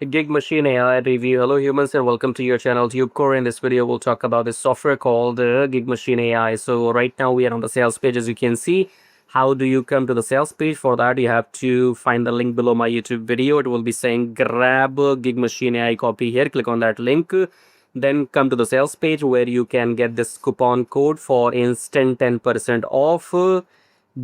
GigMachine AI review. Hello humans and welcome to your channel TubeCore. In this video, we'll talk about this software called GigMachine AI. So right now we are on the sales page, as you can see. How do you come to the sales page? For that, you have to find the link below my YouTube video. It will be saying grab GigMachine AI copy here. Click on that link. Then come to the sales page where you can get this coupon code for instant 10% off.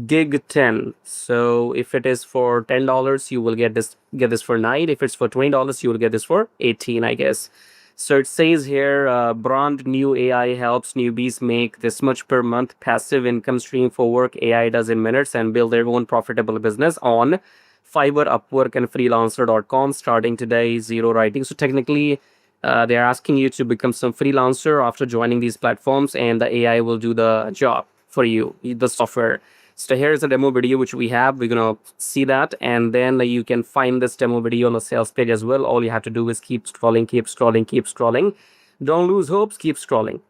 Gig 10. So if it is for $10, you will get this for 9. If it's for $20, you will get this for 18, I guess. So it says here, brand new AI helps newbies make this much per month passive income stream for work AI does in minutes and build their own profitable business on Fiverr, Upwork, and freelancer.com starting today, zero writing. So technically, they're asking you to become some freelancer after joining these platforms, and the AI will do the job for you, the software. So here's a demo video which we have. We're gonna see that, and then you can find this demo video on the sales page as well. All you have to do is keep scrolling, keep scrolling, keep scrolling. Don't lose hopes, keep scrolling.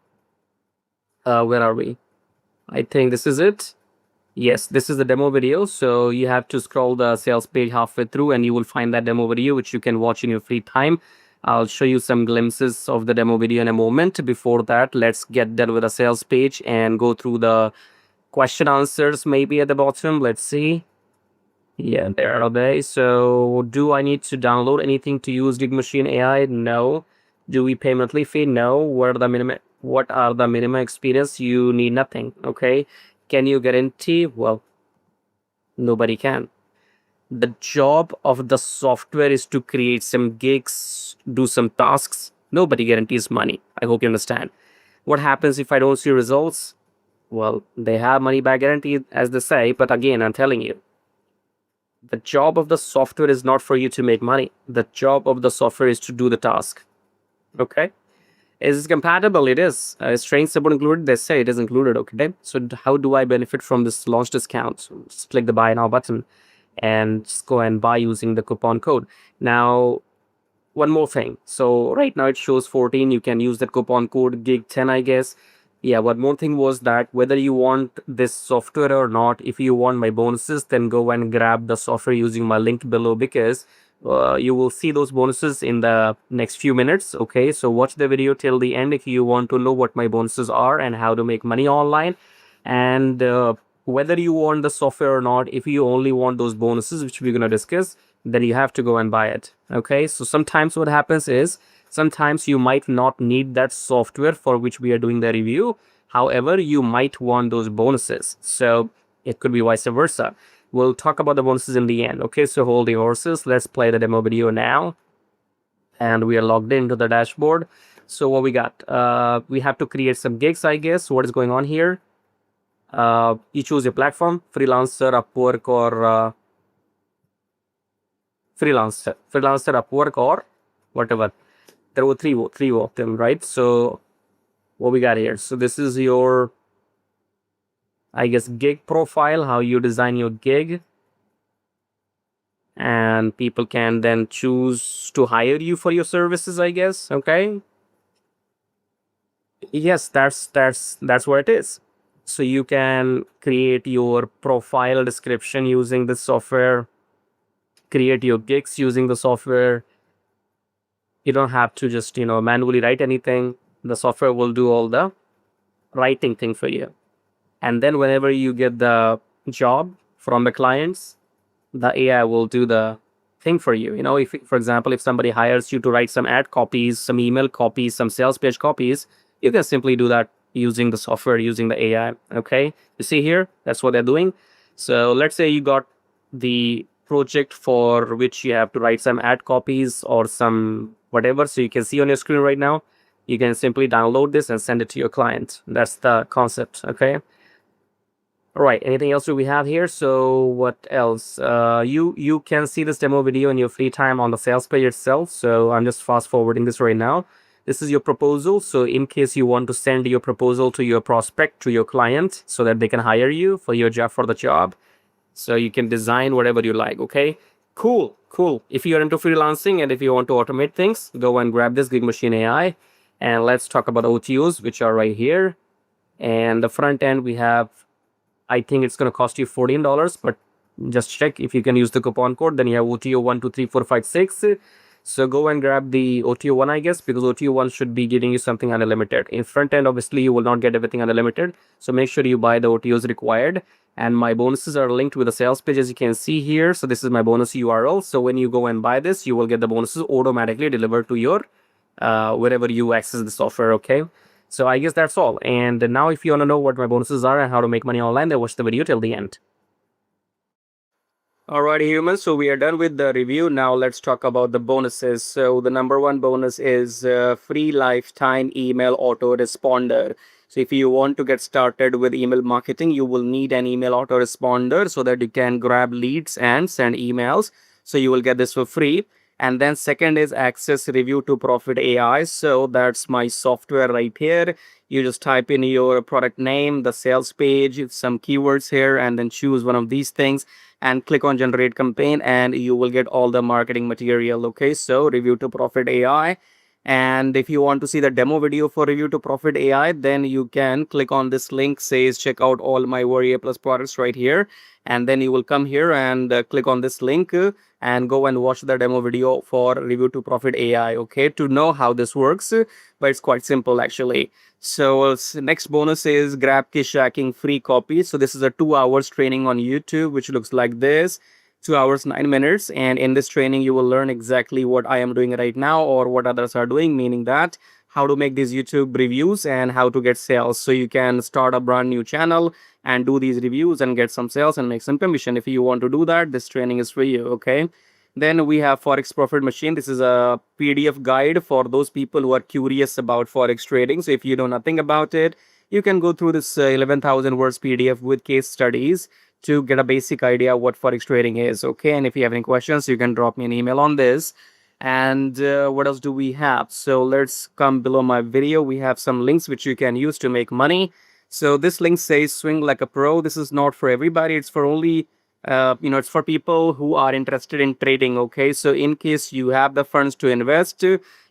Where are we? I think this is it. Yes, this is the demo video. So you have to scroll the sales page halfway through and you will find that demo video which you can watch in your free time. I'll show you some glimpses of the demo video in a moment. Before that, let's get done with the sales page and go through the question answers maybe at the bottom. Let's see. Yeah, there are they. So do I need to download anything to use GigMachine AI? No. Do we pay monthly fee? No. What are the minimum experience? You need nothing. Okay. Can you guarantee? Well, nobody can. The job of the software is to create some gigs, do some tasks. Nobody guarantees money. I hope you understand. What happens if I don't see results? Well, they have money back guarantee, as they say, but again, I'm telling you, the job of the software is not for you to make money. The job of the software is to do the task. Okay? Is it compatible? It is. Is training support included? They say it is included. Okay. So how do I benefit from this launch discount? So just click the buy now button and just go and buy using the coupon code. Now, one more thing. So right now it shows 14. You can use that coupon code gig10, I guess. Yeah, one more thing was that whether you want this software or not, if you want my bonuses, then go and grab the software using my link below, because you will see those bonuses in the next few minutes. Okay, so watch the video till the end if you want to know what my bonuses are and how to make money online. And whether you want the software or not, if you only want those bonuses, which we're going to discuss, then you have to go and buy it. Okay, so sometimes what happens is, sometimes you might not need that software for which we are doing the review. However, you might want those bonuses. So it could be vice versa. We'll talk about the bonuses in the end. Okay, so hold your horses. Let's play the demo video now. And we are logged into the dashboard. So what we got? We have to create some gigs, I guess. What is going on here? You choose your platform, freelancer, Upwork, or freelancer, Upwork, or whatever. There were three of them, right? So what we got here? So this is your, I guess, gig profile, how you design your gig. And people can then choose to hire you for your services, I guess. Okay. Yes, that's what it is. So you can create your profile description using the software, create your gigs using the software. You don't have to just, manually write anything. The software will do all the writing thing for you. And then whenever you get the job from the clients, the AI will do the thing for you. If, for example, if somebody hires you to write some ad copies, some email copies, some sales page copies, you can simply do that using the software, using the AI. Okay. You see here, that's what they're doing. So let's say you got the project for which you have to write some ad copies or some whatever. So you can see on your screen right now, you can simply download this and send it to your client. That's the concept. Okay. All right. Anything else do we have here? So what else? You can see this demo video in your free time on the sales page itself. So I'm just fast forwarding this right now. This is your proposal. So in case you want to send your proposal to your prospect, to your client, so that they can hire you for your job, for the job. So you can design whatever you like. Okay. Cool. If you're into freelancing and if you want to automate things, go and grab this GigMachine AI. And let's talk about otos, which are right here. And the front end, we have, I think it's going to cost you $14, but just check if you can use the coupon code. Then you have OTO 1, 2, 3, 4, 5, 6. So go and grab the OTO one, I guess, because OTO one should be giving you something unlimited. In front end, obviously, you will not get everything unlimited. So make sure you buy the OTOs required. And my bonuses are linked with the sales page, as you can see here. So this is my bonus URL. So when you go and buy this, you will get the bonuses automatically delivered to your wherever you access the software. Okay. So I guess that's all. And now, if you want to know what my bonuses are and how to make money online, then watch the video till the end. Alrighty, humans. So we are done with the review. Now let's talk about the bonuses. So the number one bonus is free lifetime email autoresponder. So if you want to get started with email marketing, you will need an email autoresponder so that you can grab leads and send emails. So you will get this for free. And then second is access review to profit AI. So that's my software right here. You just type in your product name, the sales page, some keywords here, and then choose one of these things and click on generate campaign, and you will get all the marketing material. Okay, so review to profit AI. And if you want to see the demo video for review to profit AI, then you can click on this link, says check out all my Warrior Plus products right here. And then you will come here and click on this link and go and watch the demo video for review to profit AI. Okay, to know how this works, but it's quite simple actually. So next bonus is grab Kishacking free copy. So this is a 2 hours training on YouTube, which looks like this. 2 hours 9 minutes, and in this training you will learn exactly what I am doing right now or what others are doing, meaning that how to make these YouTube reviews and how to get sales. So you can start a brand new channel and do these reviews and get some sales and make some commission. If you want to do that, this training is for you. Okay, then we have Forex Profit Machine. This is a PDF guide for those people who are curious about Forex trading. So if you know nothing about it, you can go through this 11,000 words PDF with case studies to get a basic idea what Forex trading is. Okay, and if you have any questions, you can drop me an email on this. And what else do we have? So let's come below my video. We have some links which you can use to make money. So this link says swing like a pro. This is not for everybody. It's for only it's for people who are interested in trading. Okay, so in case you have the funds to invest,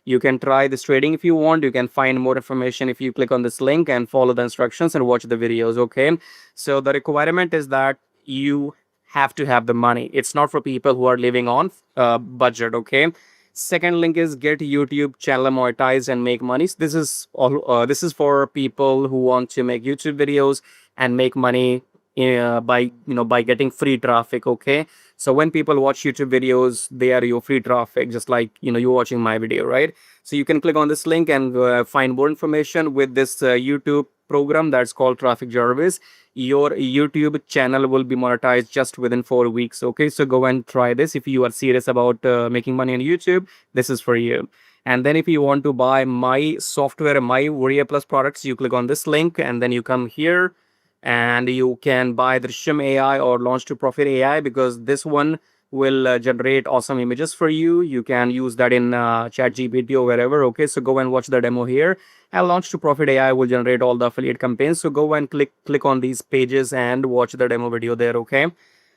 you can try this trading if you want. You can find more information if you click on this link and follow the instructions and watch the videos. Okay, so the requirement is that you have to have the money. It's not for people who are living on budget. Okay, second link is get YouTube channel monetized and make money. So this is all this is for people who want to make YouTube videos and make money by by getting free traffic. Okay, so when people watch YouTube videos, they are your free traffic, just like you're watching my video, right? So you can click on this link and find more information with this YouTube program that's called Traffic Jarvis. Your YouTube channel will be monetized just within 4 weeks. Okay, so go and try this. If you are serious about making money on YouTube, this is for you. And then if you want to buy my software, my Warrior Plus products, you click on this link and then you come here and you can buy the Drishyam AI or Launch to Profit AI, because this one will generate awesome images for you. You can use that in ChatGPT or wherever. Okay, so go and watch the demo here. And Launch to Profit AI will generate all the affiliate campaigns. So go and click on these pages and watch the demo video there. Okay,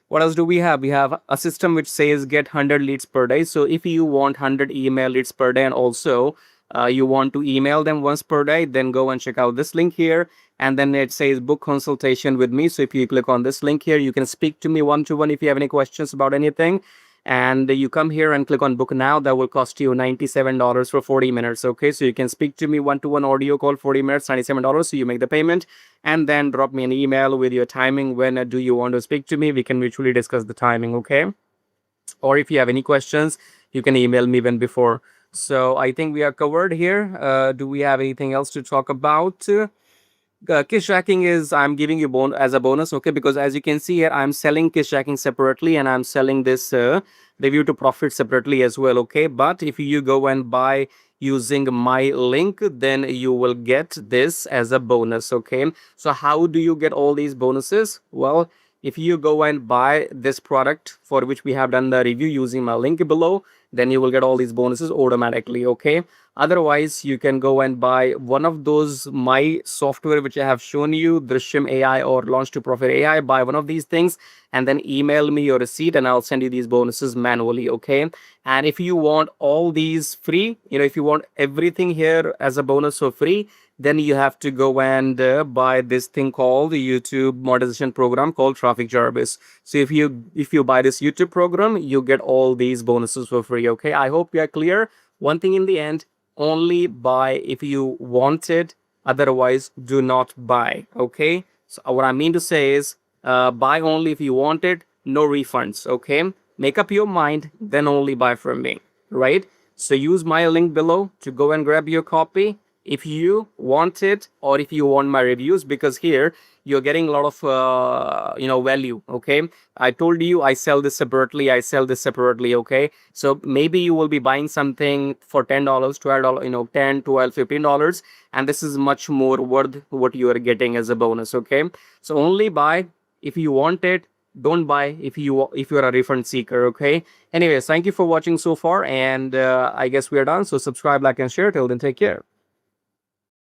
what else do we have? We have a system which says get 100 leads per day. So if you want 100 email leads per day and also you want to email them once per day, then go and check out this link here. And then it says book consultation with me. So if you click on this link here, you can speak to me one-to-one if you have any questions about anything. And you come here and click on book now. That will cost you $97 for 40 minutes. Okay, so you can speak to me one-to-one audio call, 40 minutes, $97. So you make the payment and then drop me an email with your timing. When do you want to speak to me? We can mutually discuss the timing. Okay, or if you have any questions, you can email me when before. So I think we are covered here. Do we have anything else to talk about? Kiss tracking is I'm giving you as a bonus. Okay, because as you can see here, I'm selling kiss tracking separately and I'm selling this review to profit separately as well. Okay, but if you go and buy using my link, then you will get this as a bonus. Okay, so how do you get all these bonuses? Well, if you go and buy this product for which we have done the review using my link below, then you will get all these bonuses automatically. Okay, otherwise you can go and buy one of those my software which I have shown you, Drishyam AI or Launch to Profit AI. Buy one of these things and then email me your receipt and I'll send you these bonuses manually. Okay, And if you want all these free, if you want everything here as a bonus for free, then you have to go and buy this thing called the YouTube monetization program called Traffic Jarvis. So if you buy this YouTube program, you get all these bonuses for free. Okay, I hope you are clear. One thing in the end, only buy if you want it, otherwise do not buy. Okay, so what I mean to say is buy only if you want it, no refunds. Okay, make up your mind, then only buy from me, right? So use my link below to go and grab your copy if you want it, or if you want my reviews, because here you're getting a lot of value. Okay, I told you I sell this separately, okay? So maybe you will be buying something for $10, $12, 10, 12, $15, and this is much more worth what you are getting as a bonus. Okay, so only buy if you want it, don't buy if you're a refund seeker. Okay, anyways, thank you for watching so far, and I guess we are done. So subscribe, like, and share. Till then, take care.